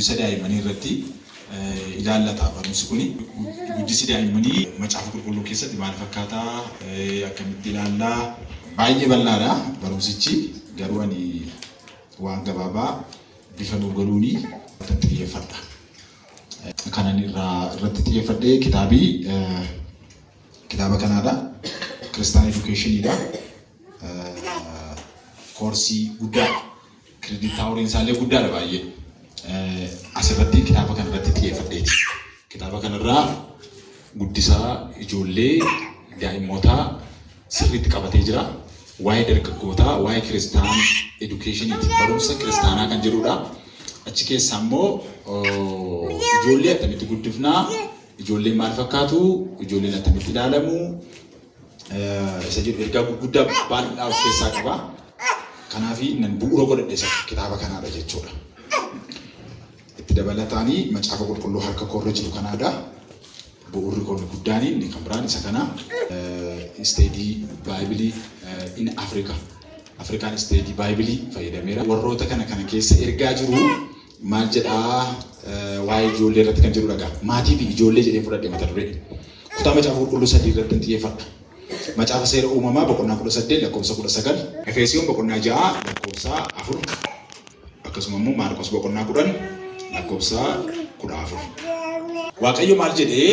guddisa daa'immanii irratti ilaallata barumsi kuni. Guddisi daa'immanii macaafa qulqulluu keessatti maal fakkaataa akkamitti ilaallaa baay'ee bal'aadha barumsichi. Garuu ani waan gabaabaa bifa nuu galuuni irratti xiyyeeffadha. Kanan irratti xiyyeeffadhee kitaaba kanaadha. Christian Educationidha. Koorsii guddaa credit houriin isaallee guddaadha baay'ee. Asirratti kitaaba kanarratti xiyyeeffadheeti. Kitaaba kanarraa guddisaa ijoollee daa'immoota sirriitti qabatee jira. Waa'ee dargaggootaa, waa'ee Christian Educationiti, barumsa kiristaanaa kan jedhudha. Achi keessaa immoo ijoollee akkamitti guddifnaa, ijoolleen maal fakkaatu, ijoolleen akkamitti ilaalamu, isa jedhu ergaa gurguddaa baay'ee of keessaa qaba. Kanaaf nan bu'uura godhadhe kitaaba kanaadha jechuudha. Itti dabalataanii macaafa qulqulluu harka koorra jiru kanaadha. Bu'uurri kun guddaan inni kan biraan isa kana Study Bible in Africa. African Study Bible fayyadameera. Warroota kana keessa ergaa jiru maal jedhaa waa'ee ijoollee irratti kan jiru dhagaa. Maatii fi ijoollee jedhee fudhadhe mata duree. Kutaa macaafa qulqulluu 3 irratti xiyyeeffadha. Macaafa seera uumamaa boqonnaa 18 lakkoofsa 19, Efeesiyoon boqonnaa 6 lakkoofsa 4, akkasuma immoo Maarqos boqonnaa 10 lakkoofsa 14. Waaqayyo maal jedhee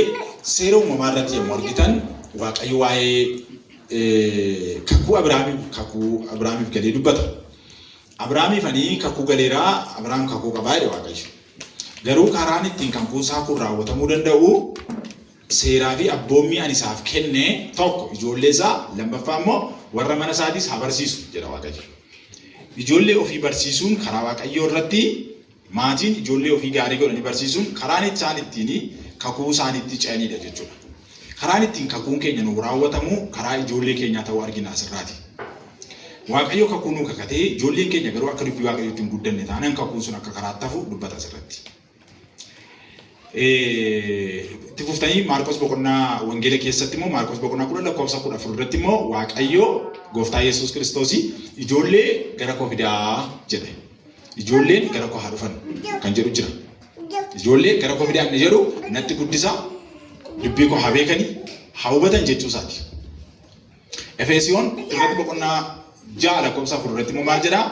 seera uumamaa irratti yommuu argitan Waaqayyo waa'ee kakuu Abrahaamiif galee dubbata. Abrahaamiif ani kakuu galeeraa, Abrahaam kakuu qabaa jedhe Waaqayyo. Garuu karaan ittiin kakuun isaa kun raawwatamuu danda'u seeraa fi abboommii ani isaaf kenne tokko ijoollee isaa, lammaffaa immoo warra mana isaatiis haa barsiisu jedha Waaqayyo. Ijoollee ofii barsiisuun karaa Waaqayyoo irratti, maatiin ijoollee ofii gaarii godhanii barsiisuun karaan isaan ittiin kakuu isaaniitti ce'anidha jechuudha. Karaan ittiin kakuun keenya nu raawwatamu karaa ijoollee keenyaa ta'uu argina asirraati. Waaqayyo kakuu nu kakatee ijoolleen keenya garuu akka dubbii Waaqayyootti hin guddanne taanaan kakuun sun akka karaatti hafu dubbata asirratti. Itti fuftanii Maarqos boqonnaa wangeela keessatti immoo Maarqos boqonnaa 10 lakkoofsa 14 irratti immoo Waaqayyo Gooftaa Yesuus Kiristoos ijoollee gara koo fidaa jedhe. Ijoolleen gara koo haa dhufan kan jedhu jira. Ijoollee gara koo fidaa inni jedhu natti guddisaa, dubbii koo haa beekanii, haa hubatan jechuusaati. Efeesiyoon irratti boqonnaa 6 lakkoofsa 4 irratti immoo maal jedhaa?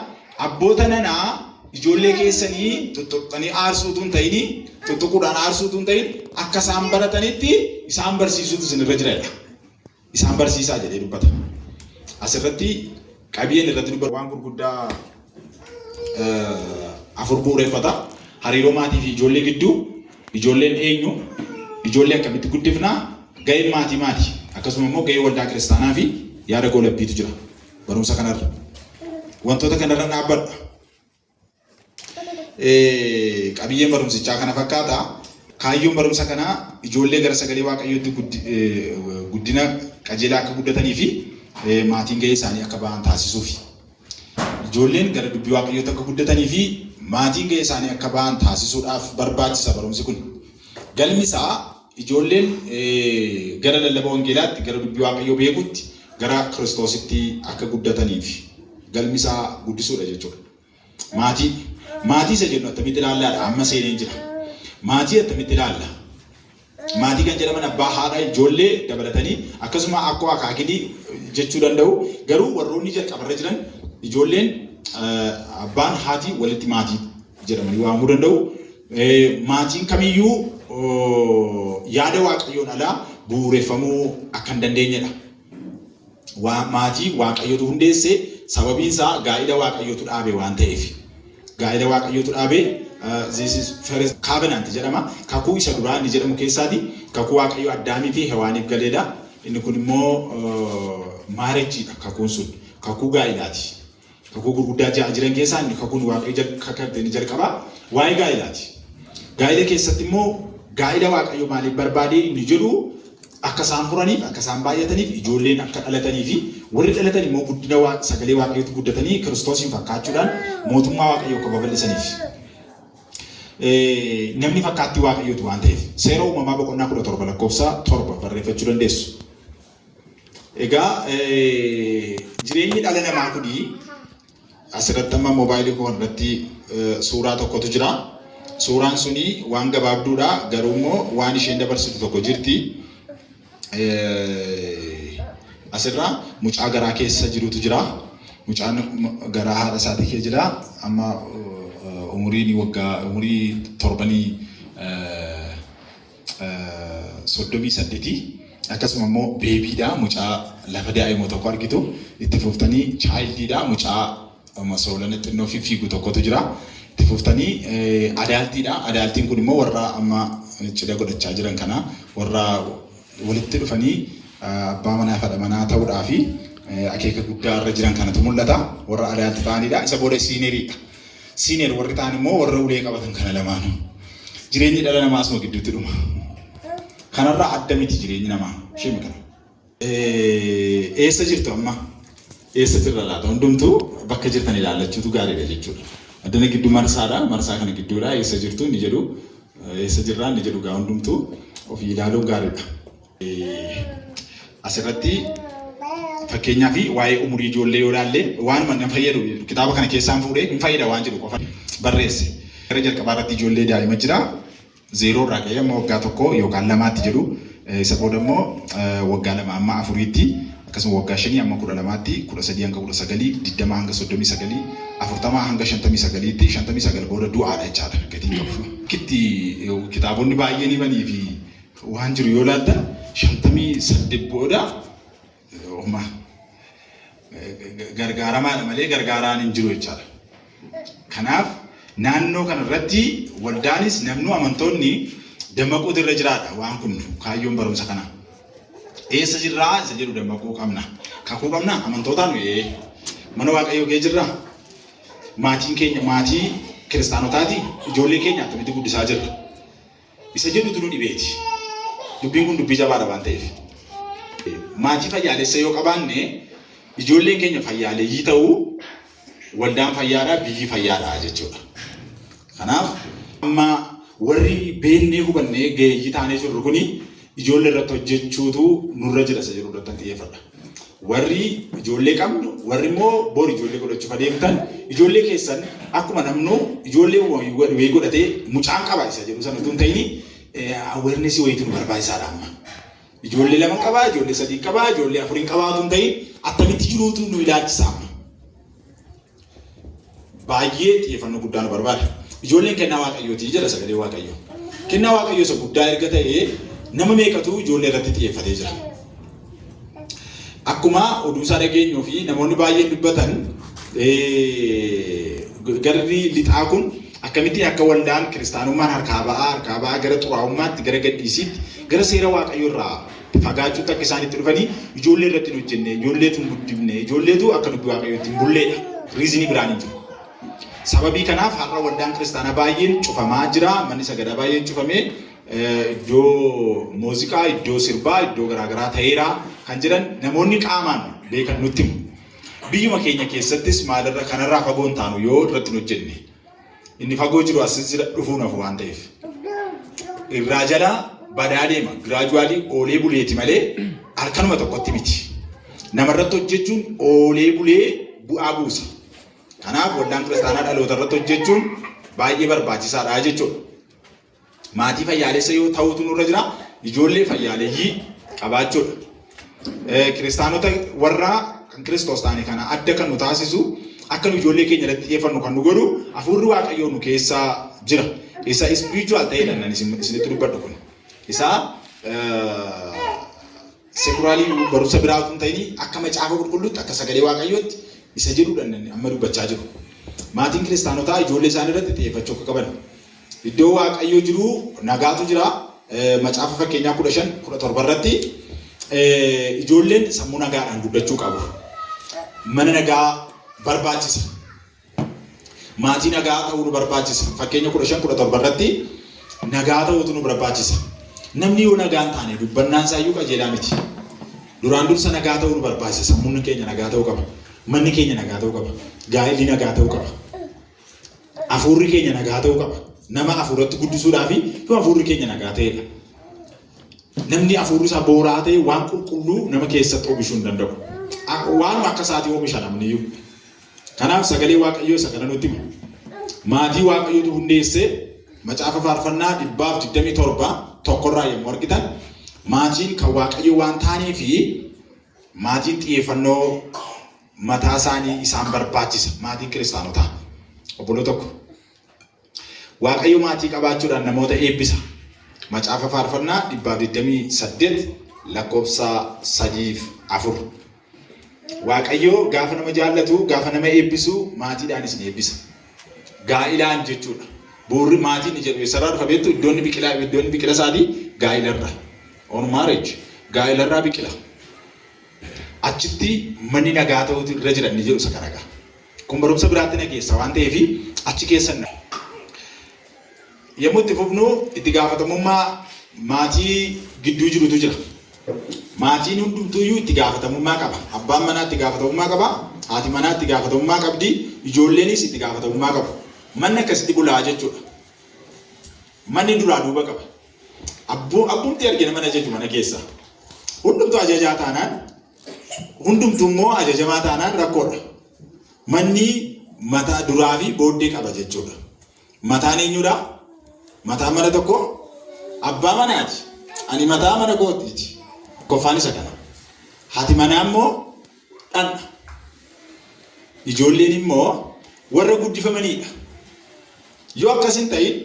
Abboota nanaa ijoollee keessanii tuttuqanii aarsuutu hin ta'in, tuttuquudhaan aarsuutu hin ta'in, akka isaan baratanitti isaan barsiisuutu isinirra jiraadha. Isaan barsiisaa jedhee dubbata. Asirratti qabiyyeen irratti dubbata waan gurguddaa afur bu'uureffata. Hariiroo maatii fi ijoollee gidduu, ijoolleen eenyu, ijoollee akkamitti guddifnaa, gaheen maatii maati, akkasuma immoo gahee waldaa kiristaanaa fi yaada goolabbiitu jira. Barumsa kanarra wantoota kanarra dhaabbadha. Qabiyyeen barumsichaa kana fakkaata. Kaayyoon barumsa kanaa ijoollee gara sagalee Waaqayyootti guddina qajeelaa akka guddatanii fi maatiin gahee isaanii akka ba'an taasisuufi. Ijoolleen gara dubbii Waaqayyootti akka guddatanii fi maatiin gahee isaanii akka ba'an taasisuudhaaf barbaachisa barumsi kun. Galmi isaa ijoolleen gara lallaba wangeelaatti, gara dubbii Waaqayyoo beekutti, gara Kiristoositti akka guddataniif galmi isaa guddisuudha jechuudha. Maatii isa jennu attamitti ilaallaadha amma seeneen jira. Maatii attamitti ilaalla. Maatii kan jedhaman abbaa, haadha, ijoollee dabalatanii akkasuma akkoo akaakilii jechuu danda'u. Garuu warroonni jalqabarra jiran ijoolleen abbaan, haati walitti maatii jedhamanii waamuu danda'u. Maatiin kamiyyuu yaada Waaqayyoon alaa bu'uureffamuu akka hin dandeenyedha. Maatii Waaqayyootu hundeesse, sababiin isaa gaa'ila Waaqayyootu dhaabe waan ta'eef. Gaa'ila Waaqayyootu dhaabe this is first covenant jedhama. Kakuu isa duraa inni jedhamu keessaati. Kakuu Waaqayyoo Addaamii fi Hewaaniif galeedha. Inni kun immoo maareejiidha kakuun sun. Kakuu gaa'ilaati. Kakuu gurguddaa ja'a jiran keessaa inni kakuun Waaqayyo kakate ni jalqaba. Waa'ee gaa'ilaati. Gaa'ila keessatti immoo gaa'ila Waaqayyo maaliif barbaadee inni jedhu akka isaan horaniif, akka isaan baay'ataniif, ijoolleen akka dhalatanii fi warri dhalatan immoo guddina sagalee Waaqayyootti guddatanii Kiristoosiin fakkaachuudhaan mootummaa Waaqayyoo akka babal'isaniif. Namni fakkaattii Waaqayyooti waan ta'eef seera uumamaa boqonnaa 17 lakkoofsa 7 barreeffachuu dandeessu. Egaa jireenyi dhala namaa kuni asirratti amma moobaayilii koo irratti suuraa tokkotu jira. Suuraan suni waan gabaabduudha garuu immoo waan isheen dabarsitu tokko jirti. Asirraa mucaa garaa keessa jirutu jira. Mucaan garaa haadha isaatii keessa jira. Amma umurii 38 akkasuma immoo beebiidha. Mucaa lafa daa'imoo tokko argitu itti fuftanii chaayildiidha. Mucaa masoolana xinnoo fiigu tokkotu jira. Itti fuftanii adaaltiidha. Adaaltiin kun immoo warra amma cidha godhachaa jiran kana warra walitti dhufanii abbaa manaa fi haadha manaa ta'uudhaa fi akeeka guddaa irra jiran kanatu mul'ata. Warra adaalti ta'anidha. Isa booda siineeriidha. Siineer warri ta'an immoo warra ulee qabatan kana lamaanu. Jireenyi dhala namaa asuma gidduutti dhuma. Kanarraa adda miti jireenyi namaa. Shimi kana. Eessa jirtu amma? Eessa jirra laata? Hundumtuu bakka jirtan ilaallachuutu gaariidha jechuudha. Addana gidduu marsaadha. Marsaa kana gidduudha. Eessa jirtu inni jedhu. Eessa jirraa inni jedhu gaa hundumtuu ofii ilaaluun gaariidha. Asirratti fakkeenyaa fi waa'ee umurii ijoollee yoo ilaalle waanuma nama fayyadu kitaaba kana keessaan fuudhee hin fayyada waan jedhu qofa barreesse. Gara jalqabaa irratti ijoollee daa'ima jira. 0 irraa ka'ee amma waggaa 1 yookaan 2tti jedhu. Isa booda immoo waggaa 2 amma 4tti akkasuma waggaa 5 amma 12tti 13 hanga 19 20 hanga 39 40 hanga 59tti 59 booda du'aadha jechaadha gatiin qabu. Kitti kitaabonni baay'een himanii fi waan jiru yoo laadda 58 booda gargaaramaadha malee gargaaraan hin jiru jechaadha. Kanaaf naannoo kanarratti waldaanis namnu amantoonni dammaquu irra jiraadha waan kun kaayyoon barumsa kana. Eessa jirraa isa jedhu dammaquu qabna. Kakuu qabna amantootaan mana waaqayyoo kee jirra. Maatiin keenya maatii kiristaanotaati ijoollee keenya akkamitti guddisaa jirra. Isa jedhutu nu dhibeeti. Dubbiin kun dubbii jabaadha waan ta'eef. Maatii fayyaalessa yoo qabaanne ijoolleen keenya fayyaaleeyyii ta'uu waldaan fayyaadhaa biyyi fayyaadhaa jechuudha. Kanaaf amma warri beennee hubannee ga'eeyyii taanee jirru kuni ijoollee irratti hojjechuutu nurra jira isa jedhu irratti xiyyeeffadha. Warri ijoollee qabnu warri immoo bor ijoollee godhachuuf adeemtan ijoollee keessan akkuma namnu ijoollee wayii godhatee mucaan qaba isa jedhu sana utuu hin ta'in awareness wayiitu nu barbaachisaadha amma. Ijoollee 2 qabaa, ijoollee 3 qabaa, ijoollee 4 qabaa utuu hin ta'in attamitti jiruutu nu ilaalchisa amma. Baay'ee xiyyeeffannoo guddaa nu barbaada. Ijoolleen kennaa waaqayyooti jedha sagalee waaqayyoo. Kennaa waaqayyoo isa guddaa erga ta'ee nama meeqatu ijoollee irratti xiyyeeffatee jira. Akkuma oduu isaa dhageenyuu fi namoonni baay'een dubbatan garri lixaa kun akkamitti akka waldaan kiristaanummaan harkaa ba'aa gara xuraa'ummaatti gara gadhiisiitti gara seera waaqayyoo irraa fagaachuutti akka isaan itti dhufanii ijoollee irratti hin hojjenne ijoolleetu hin guddifne ijoolleetu akka dubbii waaqayyootti hin bulleedha. Riizinii biraan hin jiru. Sababii kanaaf har'a waldaan kiristaanaa baay'een cufamaa jira. Manni sagadaa baay'een cufamee iddoo muuziqaa, iddoo sirbaa, iddoo garaagaraa ta'eera kan jiran namoonni qaamaan beekan nutti himu. Biyyuma keenya keessattis maalirra kanarraa fagoon taanu yoo irratti hin hojjenne inni fagoo jiru as jira dhufuun hafu waan ta'eef. Irraa jala badaa deema. Giraajuwaalii oolee buleeti malee harkanuma tokkotti miti. Namarratti hojjechuun oolee bulee bu'aa buusa. Kanaaf waldaan kiristaanaa dhaloota irratti hojjechuun baay'ee barbaachisaadha jechuudha. Maatii fayyaalessa yoo ta'utu nurra jira, ijoollee fayyaaleeyyii qabaachuudha. Kiristaanota warraa kan Kiristoos ta'anii kana adda kan nu taasisu akka nu ijoollee keenya irratti xiyyeeffannu kan nu godhu hafuurri waaqayyoo nu keessaa jira. Isa spiritual ta'eedha nan isinitti dubbadhu kun. Isa sekuraalii barumsa biraa utuu hin ta'in akka macaafa qulqulluutti akka sagalee waaqayyootti isa jedhuudhaan amma dubbachaa jiru. Maatiin kiristaanotaa ijoollee isaanii irratti xiyyeeffachuu akka qaban. Iddoo waaqayyoo jiru nagaatu jira. Macaafa fakkeenyaa 15-17 irratti ijoolleen sammuu nagaadhaan guddachuu qabu. Mana nagaa barbaachisa. Maatii nagaa ta'uu nu barbaachisa. Fakkeenya 15-17 irratti nagaa ta'uutu nu barbaachisa. Namni yoo nagaa hin taane dubbannaan isaayyuu qajeelaa miti. Duraan dursa nagaa ta'uu nu barbaachisa. Sammuun keenya nagaa ta'uu qaba. Manni keenya nagaa ta'uu qaba. Gaa'illi nagaa ta'uu qaba. Hafuurri keenya nagaa ta'uu qaba. Nama hafuuratti guddisuudhaaf yoo hafuurri keenya nagaa ta'edha. Namni hafuurri isaa booraa ta'e waan qulqulluu nama keessatti oomishuu hin danda'u. Waan akka isaatii oomisha namni iyyuu. Kanaaf sagalee waaqayyoo isa kana nutti hima. Maatii waaqayyootu hundeessee macaafa faarfannaa 127 tokkorraa yommuu argitan maatiin kan waaqayyo waan ta'anii fi maatiin xiyyeeffannoo mataa isaanii isaan barbaachisa. Maatiin kiristaanotaa obbolo tokko waaqayyo maatii qabaachuudhaan namoota eebbisa. Macaafa faarfannaa 128 lakkoofsa 3-4 waaqayyo gaafa nama jaallatu gaafa nama eebbisu maatiidhaanis ni eebbisa. Gaa'ilaan jechuudha. Buurri maatiin ni jedhu sarara dhufa beektu iddoonni biqila isaanii gaa'ilarra. On marriage gaa'ilarraa biqila. Achitti manni nagaa ta'utu irra jiran ni jedhu sakaraga. Kun barumsa biraatti nageessa waan ta'eef achi keessan yommuu itti fufnu itti gaafatamummaa maatii gidduu jirutu jira. Maatiin hundumtuuyyuu itti gaafatamummaa qaba. Abbaan manaa itti gaafatamummaa qaba. Haati manaa itti gaafatamummaa qabdi. Ijoolleenis itti gaafatamummaa qabu. Manni akkasitti bulaa jechuudha. Manni duraa duuba qaba. Abbumti argina mana jechuudha mana keessa. Hundumtuu ajajaa taanaan hundumtuu immoo ajajamaa taanaan rakkoodha. Manni mataa duraa fi booddee qaba jechuudha. Mataan eenyudha? Mataa mana tokko abbaa manaati. Ani mataa mana kootiiti. Koffaan isa kana. Haati manaa immoo dhanna. Ijoolleen immoo warra guddifamanidha. Yoo akkasin ta'in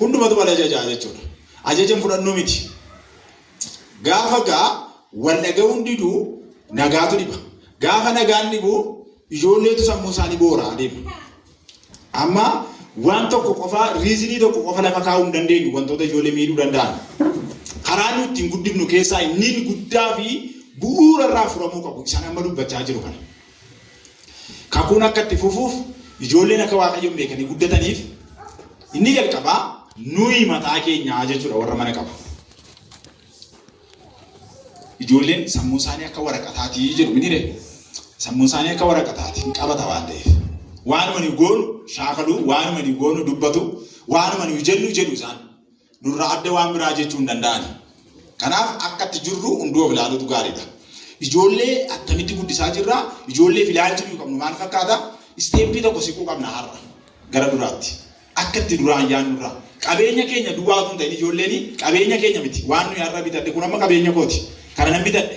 hundumatu wal ajajaa jechuudha. Ajajan fudhannoo miti. Gaafa wal dhaga'uun diduu nagaatu dhiba. Gaafa nagaan dhibu ijoolleetu sammuu isaanii boora adeema. Amma waan tokko qofa riizinii tokko qofa lafa kaa'uu hin dandeenyu wantoota ijoollee miidhuu danda'an. Karaa nuti ittiin guddifnu keessaa inni guddaa fi bu'uura irraa furamuu qabu. Isaan amma dubbachaa jiru kana. Kakuun akka itti fufuuf ijoolleen akka waaqayyoon beekanii guddataniif inni jalqabaa nuyi mataa keenyaa jechuudha warra mana qaba. Ijoolleen sammuu isaanii akka waraqataatii jedhu minire. Sammuu isaanii akka waraqataati qabata waan ta'eef. Waanuma ni goonu shaakaluu, waanuma ni goonu dubbatu, waanuma ni jennu jedhu isaan. Nurraa adda waan biraa jechuu hin danda'ani. Kanaaf akka itti jirru hunduu of ilaaluutu gaariidha. Ijoollee attamitti guddisaa jirra? Ijoollee ilaalchuu qabnu maal fakkaata? Isteeppii tokko siquu qabna har'a gara duraatti. Akka itti duraan yaadnurra. Qabeenya keenya duwwaatu hin ta'in ijoolleen qabeenya keenya miti. Waan nuyi har'a bitadhe kun amma qabeenya kooti. Kana nan bitadhe.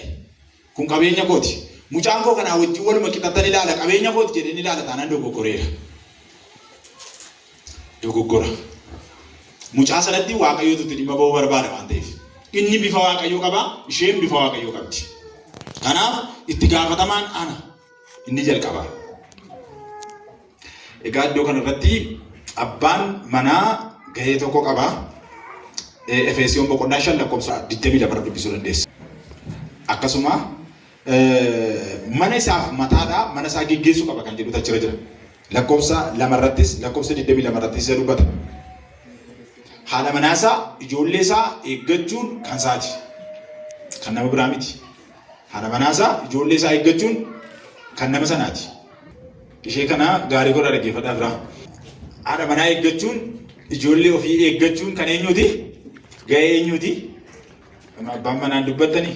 Kun qabeenya kooti. Mucaan koo kanaa wajjin waluma qixxatan ilaala qabeenya kooti jedhanii ilaala taanaan dogoggoreera. Dogoggora. Mucaa sanatti waaqayyootu itti dhimma ba'uu barbaada waan ta'eef. Inni bifa waaqayyoo qaba, isheen bifa waaqayyoo qabdi. Kanaaf itti gaafatamaan ana inni jalqaba. Egaa iddoo kanarratti abbaan manaa gahee tokko qaba. Efesiyoon boqonnaa 5 lakkoofsa 22 dubbisuu dandeessa. Akkasuma mana isaaf mataadhaa mana isaa geggeessuu qaba kan jedhu achirra jira. Lakkoofsa 2 irrattis lakkoofsa 22 irrattis isa dubbata. Haadha manaasaa ijoollee isaa eeggachuun kan isaati. Kan nama biraa miti. Haadha manaasaa ijoollee isaa eeggachuun kan nama sanaati. Ishee kana gaarii godha dhaggeeffadhaa biraa. Haadha manaa eeggachuun ijoollee ofii eeggachuun kan eenyuuti? Gahee eenyuuti? Abbaan manaan dubbattanii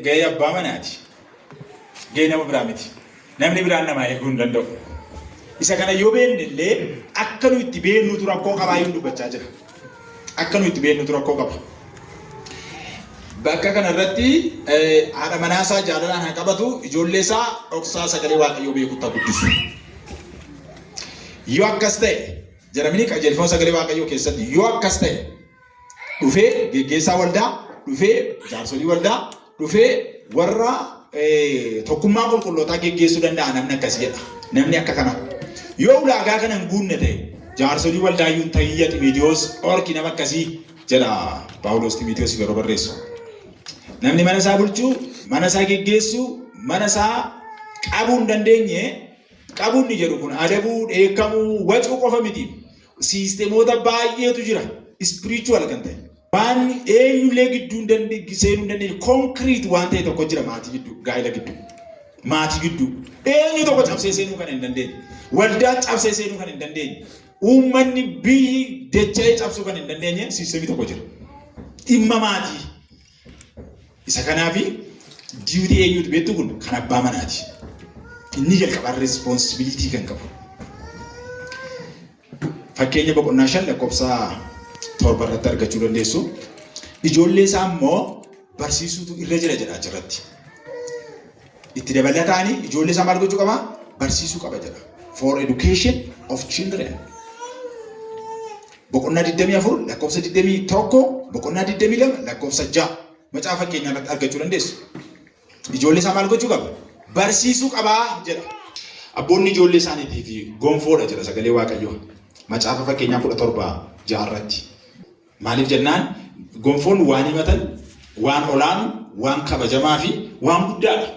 gahee abbaa manaati. Gahee nama biraa miti. Namni biraan namaa eeguu hin danda'u. Isa kana yoo beekne illee akka nu itti beeknutu rakkoo qabaa yoo dubbachaa jira. Akka nu itti beeknutu rakkoo qaba. Bakka kanarratti haadha manaasaa jaalalaan haa qabatu, ijoollee isaa dhoksaa sagalee waaqayyoo beekutti guddisu. Yoo akkas ta'e jedhamanii qajeelfama sagalee waaqayyoo keessatti yoo akkas ta'e dhufee geggeessaa waldaa, dhufee jaarsolii waldaa, dhufee warra tokkummaa qulqullootaa geggeessuu danda'a namni akkas jedha. Namni akka kana. Yoo ulaagaa kana hin guunne ta'e jaarsolii waldaayyuun tayya Ximootiyoos orki nama akkasii jedha Paawuloos Ximootiyoos yeroo barreessu. Namni mana isaa bulchuu, mana isaa geggeessuu, mana isaa qabuu hin dandeenye qabuun ni jedhu kun adabuu, dheekkamuu, wacuu qofa miti. Siisteemoota baay'eetu jira. Spiritual kan ta'e. Waan eenyullee gidduu seenuu hin dandeenye concrete waan ta'e tokko jira maatii gidduu, gaa'ela gidduu. Maatii gidduu. Eenyu tokko cabsee seenuu kan hin dandeenye. Waldaa cabsee seenuu kan hin dandeenye. Uummanni biyyi dacha'ee cabsuu kan hin dandeenye siisteemii tokko jira. Dhimma maatii. Isa kanaafi duty eenyuutu beektu kun kan abbaa manaati. Inni jalqabaa responsibility kan qabu. fakkeenya boqonnaa 5 lakkoofsa 7 irratti argachuu dandeessu. Ijoollee isaa immoo barsiisuutu irra jira jedha achirratti. Itti dabalataanii ijoollee isaa maal gochuu qaba? Barsiisuu qaba jedha. For education of children. Boqonnaa 24 lakkoofsa 21, boqonnaa 22 lakkoofsa 6 macaafa fakkeenyaa irratti argachuu dandeessu. Ijoollee isaa maal gochuu qaba? Barsiisuu qaba jedha. Abboonni ijoollee isaaniitiif gonfoodha jedha sagalee Waaqayyoo. Macaafa fakkeenyaa 17 irratti. Maaliif jennaan gonfoon waan himatan, waan olaanu, waan kabajamaa fi waan guddaadha.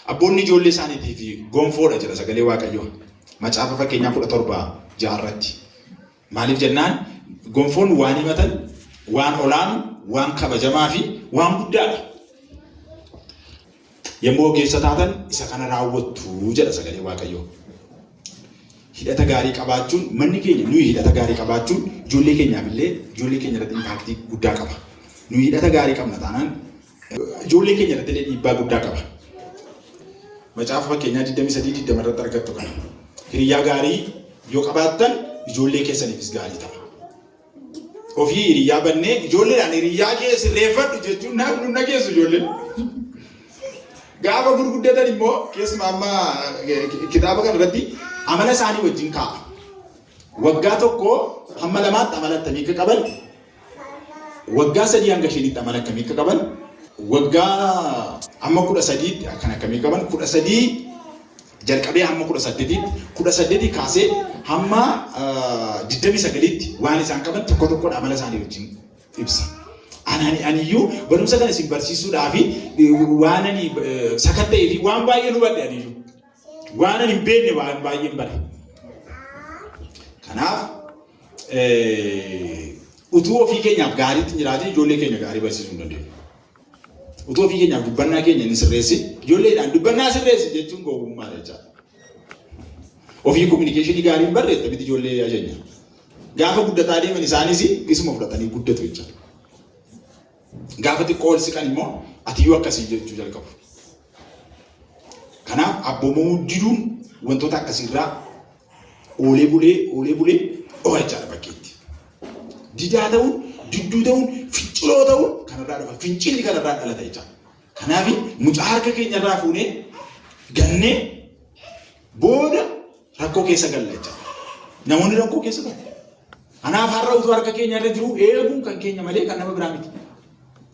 Abboonni ijoollee isaaniitiif gonfoodha jedha sagalee Waaqayyoo. Macaafa fakkeenyaa 17 irratti. Maaliif jennaan gonfoon waan himatan, waan olaanu, waan kabajamaa fi waan guddaadha. Yommuu ogeessa taatan isa kana raawwattu jedha sagalee Waaqayyoo. Hidhata gaarii qabaachuun manni keenya nuyi hidhata gaarii qabaachuun ijoollee keenyaaf illee ijoollee keenya irratti impaaktii guddaa qaba. Nuyi hidhata gaarii qabna taanaan ijoollee keenya irratti illee dhiibbaa guddaa qaba. Macaafa fakkeenyaa 23-20 irratti argattu kana. Hiriyaa gaarii yoo qabaattan ijoollee keessaniifis gaarii ta'a. Ofii hiriyaa bannee ijoolleedhaan hiriyaa kee sirreeffadhu jechuun naaf nu geessu ijoolleen. Gaafa gurguddatan immoo keessumaa amma kitaaba kana irratti amala isaanii wajjin kaa'a. Waggaa tokko hamma lamaatti amala akkamii akka qaban, waggaa 3 hanga 5tti amala akkamii akka qaban, waggaa amma 13tti kan akkamii qaban, 13 jalqabee hamma 18tti, 18 kaasee hamma 29tti waan isaan qaban tokko tokkodha amala isaanii wajjin ibsa. Aniyyuu barumsa kana isin barsiisuudhaaf waan ani sakatta'ee fi waan baay'ee nu badde aniyyuu. Waan ani hin beekne waan baay'ee hin bare. Kanaaf utuu ofii keenyaaf gaariitti jiraate ijoollee keenya gaarii barsiisuu hin dandeenyu. Utuu ofii keenyaaf dubbannaa keenya hin sirreessi, ijoolleedhaan dubbannaa sirreessi jechuun gowwummaa jechaadha. Ofii kominikeeshinii gaarii hin barreetta miti ijoollee ajajna. Gaafa guddataa deeman isaanis isuma fudhatanii guddatu jechaadha. Gaafa xiqqoo ol siqan immoo atiyyuu akkasii jechuu jalqabu. Kanaaf abboomamuu diduun wantoota akkasiirraa oolee bulee dho'a jechaadha bakkeetti. Didaa ta'uun, didduu ta'uun, finciloo ta'uun kanarraa dhufa. Fincilli kanarraa dhalata jechaadha. Kanaaf mucaa harka keenyarraa fuunee gannee booda rakkoo keessa galla jechaadha. Namoonni rakkoo keessa galu. Kanaaf har'a utuu harka keenyarra jiru eeguun kan keenya malee kan nama biraa miti.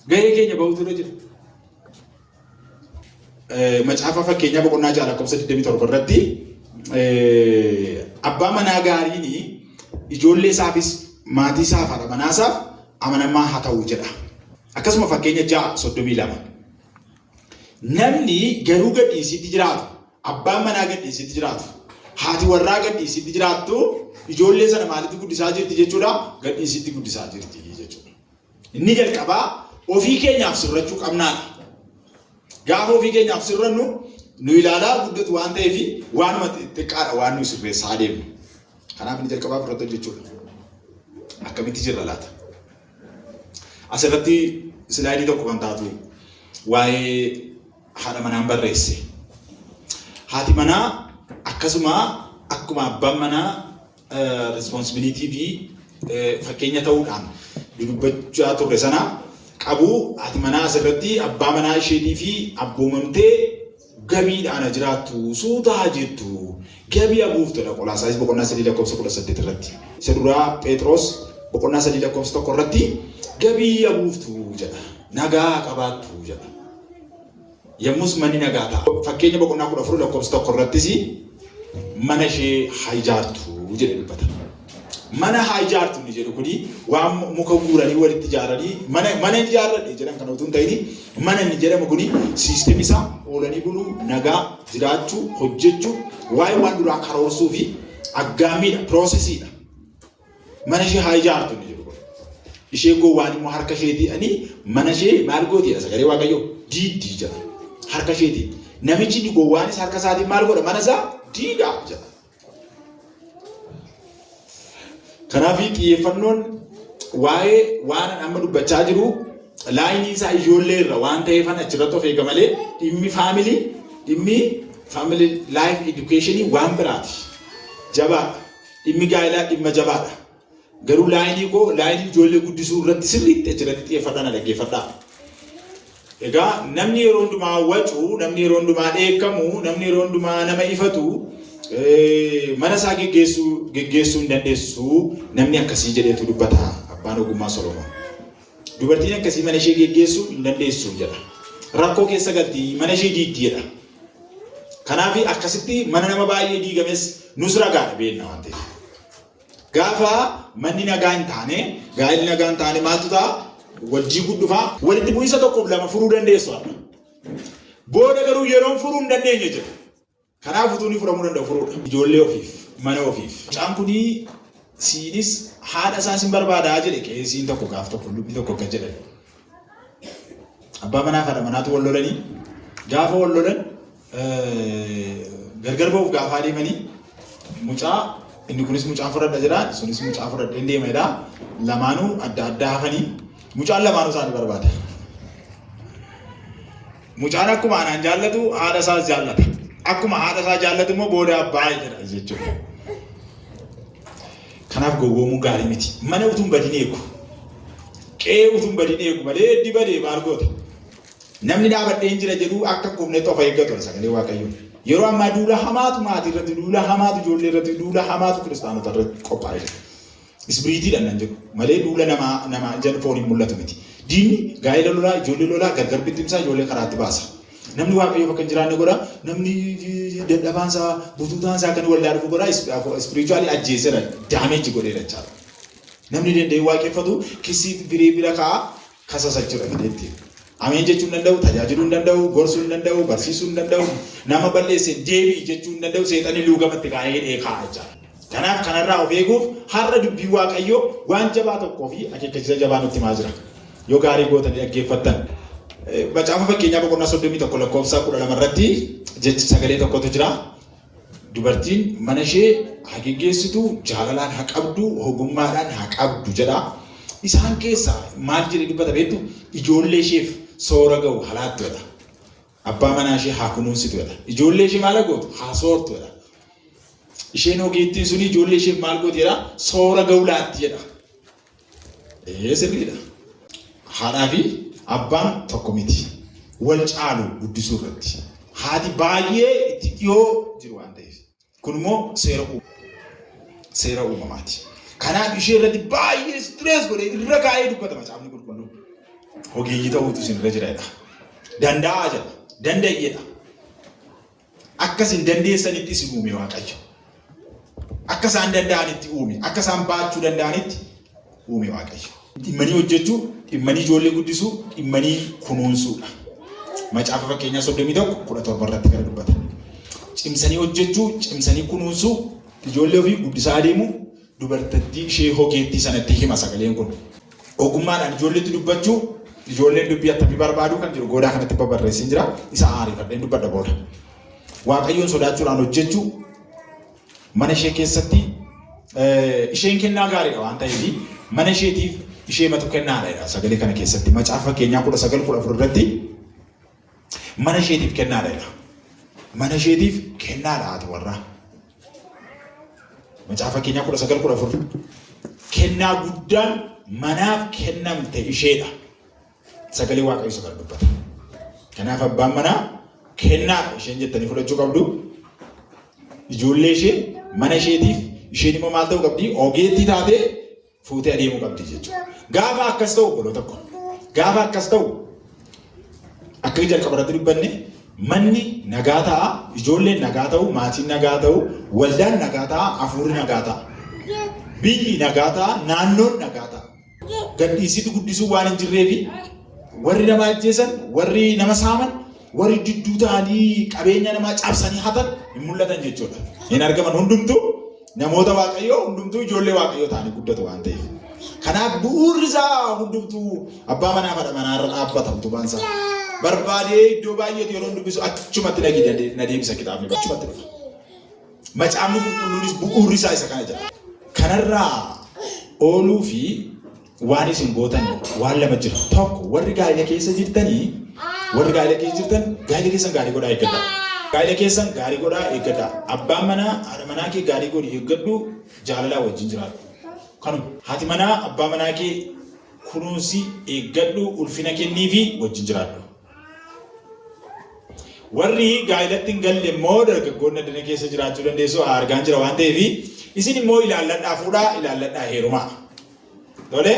Gahee keenya bahuutu irra jira. Macaafa fakkeenyaa boqonnaa 6 lakkoofsa 27 irratti abbaa manaa gaariin ijoollee isaafis maatii isaaf haadha manaasaaf amanamaa haa ta'u jedha. Akkasuma fakkeenya 6:32. Namni garuu gadhiisitti jiraatu, abbaan manaa gadhiisitti jiraatu, haati warraa gadhiisitti jiraattu ijoollee sana maalitti guddisaa jirti jechuudha? Gadhiisitti guddisaa jirti jechuudha. Inni jalqabaa ofii keenyaaf sirrachuu qabnaadha. Gaafa ofii keenyaaf sirrannu nu ilaalaa guddatu waan ta'eef waanuma xiqqaadha waan nu sirreessaa deemnu. Kanaaf inni jalqabaa fudhatu jechuudha. Akkamitti jirra laata? Asirratti silaayidii tokko kan taatu waa'ee haadha manaan barreesse. Haati manaa akkasuma akkuma abbaan manaa responsibilitii fi fakkeenya ta'uudhaan dubbachaa turre sana qabu. Haati manaa asirratti abbaa manaa isheetii fi abboomamtee gabiidhaan jiraattu suutaa jettu gabii abuuftudha. Qolaasaayis boqonnaa 3 lakkoofsa 18 irratti. Isa duraa Phexros boqonnaa 3 lakkoofsa 1 irratti gabii abuuftu jedha. Nagaa qabaattu jedha. Yommus manni nagaa ta'a. Fakkeenya boqonnaa 14 lakkoofsa 1 irrattis mana ishee haa ijaartu jedhe dubbata. Mana haa ijaartu ni jedhu kuni waan muka guuranii walitti ijaaranii mana ijaarradhe jedhan kana utuu hin ta'in mana inni jedhamu kuni siisteemii isaa oolanii buluu, nagaa jiraachuu, hojjechuu, waa'ee waan duraa karoorsuu fi aggaamiidha, piroosesiidha. Mana ishee haa ijaartu ni jedhu. Ishee gowwaan immoo harka isheetii mana ishee maal gootiidha sagalee Waaqayyoo diiddii jedha. Harka isheetii. Namichi ni gowwaanis harka isaatiin maal godha? Mana isaa diigaa jedha. Kanaaf xiyyeeffannoon waa'ee waan amma dubbachaa jiru laayinii isaa ijoollee irra waan ta'eef achirratti of eega malee dhimmi faamilii, dhimmi family life education waan biraati. Jabaa dhimmi gaa'elaa dhimma jabaadha. Garuu laayinii ijoollee guddisuu irratti sirriitti achirratti xiyyeeffadhaan dhaggeeffadhaa. Egaa namni yeroo hundumaa wacu, namni yeroo hundumaa dheekkamu, namni yeroo hundumaa nama ifatu mana isaa geggeessuu hin dandeessu. Namni akkasii jedheetu dubbata abbaan ogummaa Solomoon. Dubartiin akkasii mana ishee geggeessuu hin dandeessu jedha. Rakkoo keessa galti mana ishee diigdi jedha. Kanaaf akkasitti mana nama baay'ee diigames nus ragaadha beekna waan ta'eef. Gaafa manni nagaa hin taane, gaa'elli nagaa hin taane maaltu ta'a? Wajjii guddufaa walitti bu'iinsa tokkoof lama furuu dandeessu. Booda garuu yeroon furuu hin dandeenye jira. Kanaaf utuun furamuu danda'u furuudha. Ijoollee ofiif, mana ofiif. Mucaan kunii siinis haadha isaas hin barbaadaa jedhe qeesiin tokko gaaf tokko lubni tokko akka jedhan. Abbaa manaa fi haadha manaatu wal lolanii gaafa wal lolan gargar ba'uuf gaafa adeemanii mucaa inni kunis mucaan fudhadha jira sunis mucaa fudhadha hin deemedha. Lamaanuu adda addaa hafanii mucaan lamaanuu isaanii barbaada. Mucaan akkuma anaan jaallatu haadha isaas jaallata. Akkuma haadha isaa jaallatu immoo booda abbaa jedha jechuudha. Kanaaf gowwoomuu gaarii miti. Mana utuun badin eegu. Qe'ee utuun badin eegu malee dibadee maal goota. Namni dhaabadhee hin jira jedhu akka qubneetti of eeggatu sagalee Waaqayyoo. Yeroo ammaa duula hamaatu maatii irratti, duula hamaatu ijoollee irratti, duula hamaatu kiristaanota irratti qophaa'ee jira. Ispiriitiidhaan nan jedhu malee duula nama jan foon hin mul'atu miti. Diinni gaa'ela lolaa, ijoollee lolaa, gargar bittimsaa ijoollee karaatti baasa. Namni Waaqayyoo bakka hin jiraanne godha, namni dadhabaansaa, butuutaansaa kan waldaa dhufu godha, ispiriituwaalii ajjeeseera, daameeji godheera jechaadha. Namni danda'ee waaqeffatu kisii biree bira kaa'a kasasachuudha fideetti. Ameen jechuun danda'u, tajaajiluu danda'u, gorsuu danda'u, barsiisuu danda'u, nama balleesse deebii jechuun danda'u, seexanii luugamatti kaa'ee dheekaa jechaadha. Kanaaf kanarraa of eeguuf har'a dubbii Waaqayyoo waan jabaa tokkoo fi akeekkachiisa jabaa nutti himaa jira. Yoo gaarii gootanii dhaggeeffattan. Macaafa fakkeenyaa boqonnaa 31 lakkoofsa 12 irratti jechi sagalee tokkotu jira. Dubartiin mana ishee haa geggeessitu, jaalalaan haa qabdu, ogummaadhaan haa qabdu jedha. Isaan keessaa maal jedhee dubbata beektu? Ijoollee isheef soora ga'u haa laattu jedha. Abbaa manaa ishee haa kunuunsitu jedha. Ijoollee ishee maal gootu? Haa soortu jedha. Isheen ogeettiin suni ijoollee isheef maal gooti jedha? Soora ga'u laatti jedha. Sirriidha. Haadhaa fi abbaan tokko miti. Wal caalu guddisuu irratti. Haati baay'ee itti dhiyoo jiru waan ta'eef. Kun immoo seera uumamaati. Kanaaf ishee irratti baay'ee stress godhee irra kaa'ee dubbata macaafni qulqulluun. Ogeeyyii ta'uutu isinirra jiraadha. Danda'aa jedha. Danda'eedha. Akkas hin dandeessanitti isin uume Waaqayyo. Akka isaan danda'anitti uume. Akka isaan baachuu danda'anitti uume Waaqayyo. Dhimmanii hojjechuu, dhimmanii ijoollee guddisuu, dhimmanii kunuunsuudha. Macaafa fakkeenyaa 31:17 irratti gara dubbata. Cimsanii hojjechuu, cimsanii kunuunsuu, ijoollee ofii guddisaa adeemuu, dubartittii ishee ogeettii sanatti hima sagaleen kun. Ogummaadhaan ijoolleetti dubbachuu, ijoolleen dubbii attamii barbaadu kan jiru goodaa kanatti barreessin jira. Isa aariifadheen dubbadha booda. Waaqayyoon sodaachuudhaan hojjechuu, mana ishee keessatti isheen kennaa gaariidha waan ta'eef mana isheetiif ishee matu kennaadha sagalee kana keessatti. Macaafa fakkeenyaa 19:14 irratti mana isheetiif kennaadha. Mana isheetiif kennaadha ati warra. Macaafa fakkeenyaa 19:14 kennaa guddaan manaaf kennamte isheedha. Sagalee Waaqayyoo sagal dubbata. Kanaaf abbaan manaa kennaadha isheen jettanii fudhachuu qabdu. Ijoollee ishee mana isheetiif isheen immoo maal ta'uu qabdi? Ogeettii taatee fuutee adeemuu qabdi jechuudha. Gaafa akkas ta'u obboloota ko. Gaafa akkas ta'u akka jalqaba irratti dubbanne manni nagaa ta'a, ijoolleen nagaa ta'u, maatiin nagaa ta'u, waldaan nagaa ta'a, hafuurri nagaa ta'a. Biyyi nagaa ta'a, naannoon nagaa ta'a. Gadhiisitu guddisuu waan hin jirreefi warri nama ajjeesan, warri nama saaman, warri didduu ta'anii qabeenya namaa cabsanii hatan hin mul'atan jechuudha. Hin argaman hundumtuu namoota Waaqayyoo, hundumtuu ijoollee Waaqayyoo ta'anii guddatu waan ta'eef. Kanaaf bu'uurri isaa hundumtuu abbaa manaa fi haadha manaa irra dhaabbata utubaan isaa. Barbaadee iddoo baay'eetti yeroo dubbisu achumatti na deebisa kitaabni achumatti dhufa. Macaafni qulqulluunis bu'uurri isaa isa kana jedha. Kanarraa ooluu fi waan isin gootan waan lama jira. Tokko warri gaa'ela keessa jirtanii, warri gaa'ela keessa jirtan gaa'ela keessan gaarii godhaa eeggadhaa. Gaa'ela keessan gaarii godhaa eeggadhaa. Abbaan manaa haadha manaa kee gaarii godhi eeggadhu jaalalaa wajjin jiraadhu. Kanuma haati manaa abbaa manaa kee kunuunsi eeggadhu ulfina kenniifi wajjin jiraadhu. Warri gaa'elatti hin galle immoo dargaggoonni addana keessa jiraachuu dandeessu argaan jira waan ta'eef isin immoo ilaalladhaa fuudhaa ilaalladhaa heerumaa. Tole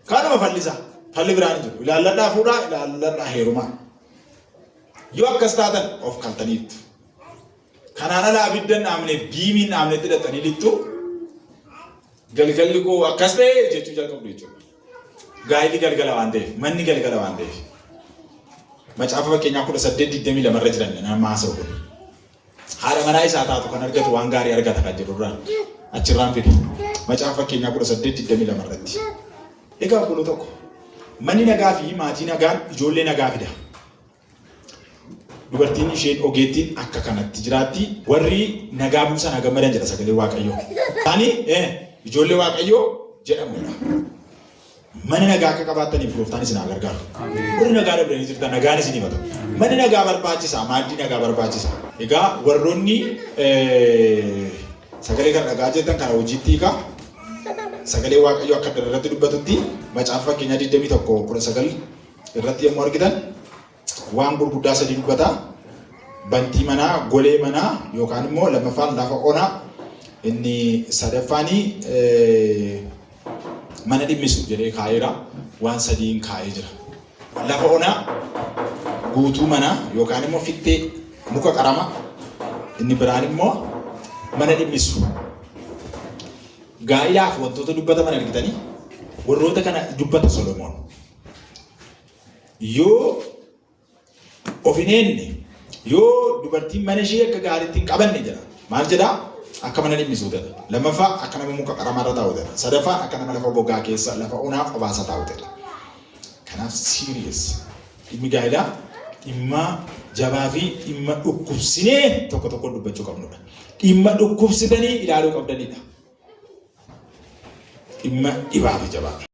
kanuma fallisa falli biraan jiru ilaalladhaa fuudhaa ilaalladhaa heerumaa. Yoo akkas taatan of kaltaniittu. Kanaan ala abiddan dhaamne biimiin dhaamnetti hidhatanii lixxu galgalli koo akkas ta'e jechuu jalqabdu jechuudha. Gaa'elli galgala waan ta'eef manni galgala waan ta'eef. Macaafa fakkeenyaa 18:22 irra jiran nama haasa'u kun. Haadha manaa isaa taatu kan argatu waan gaarii argata kan jedhurraan achirraan fide. Macaafa fakkeenyaa 18:22 irratti. Egaa obbolo tokko manni nagaa fi maatii nagaan ijoollee nagaa fida. Dubartiin isheen ogeettiin akka kanatti jiraatti warri nagaa buusan gammadan jedha sagalee Waaqayyoo. Ani ijoollee Waaqayyoo jedhamudha. Mana nagaa akka qabaataniif gooftaan isin haa gargaaru. Warri nagaa dhabdanii jirtan nagaan isin himata. Manni nagaa barbaachisaa, maaddii nagaa barbaachisaa. Egaa warroonni sagalee kana dhagaa jettan kana hojiitti hiikaa. Sagalee Waaqayyoo akka irratti dubbatutti macaafa fakkeenyaa 21:19 irratti yommuu argitan waan gurguddaa sadii dubbata. Bantii manaa, golee manaa yookaan immoo lammaffaan lafa onaa inni sadaffaanii mana dhimmisu jedhee kaa'eera. Waan sadiin kaa'ee jira. Lafa onaa guutuu manaa yookaan immoo fittee muka qarama inni biraan immoo mana dhimmisu. Gaa'elaaf wantoota dubbataman argitanii warroota kana dubbata Solomoon. Yoo of hin eegne yoo dubartiin mana ishee akka gaariitti hin qabanne jedha. Maal jedhaa? Akka mana dhimmisuu jedha. Lammaffaa akka nama muka qaramarra taa'u jedha. Sadaffaan akka nama lafa gogaa keessa lafa onaa qobaasa taa'u jedha. Kanaaf serious. Dhimmi gaa'elaa dhimma jabaa fi dhimma dhukkubsinee tokko tokko dubbachuu qabnudha. Dhimma dhukkubsitanii ilaaluu qabdanidha. Dhimma dhibaa fi jabaadha.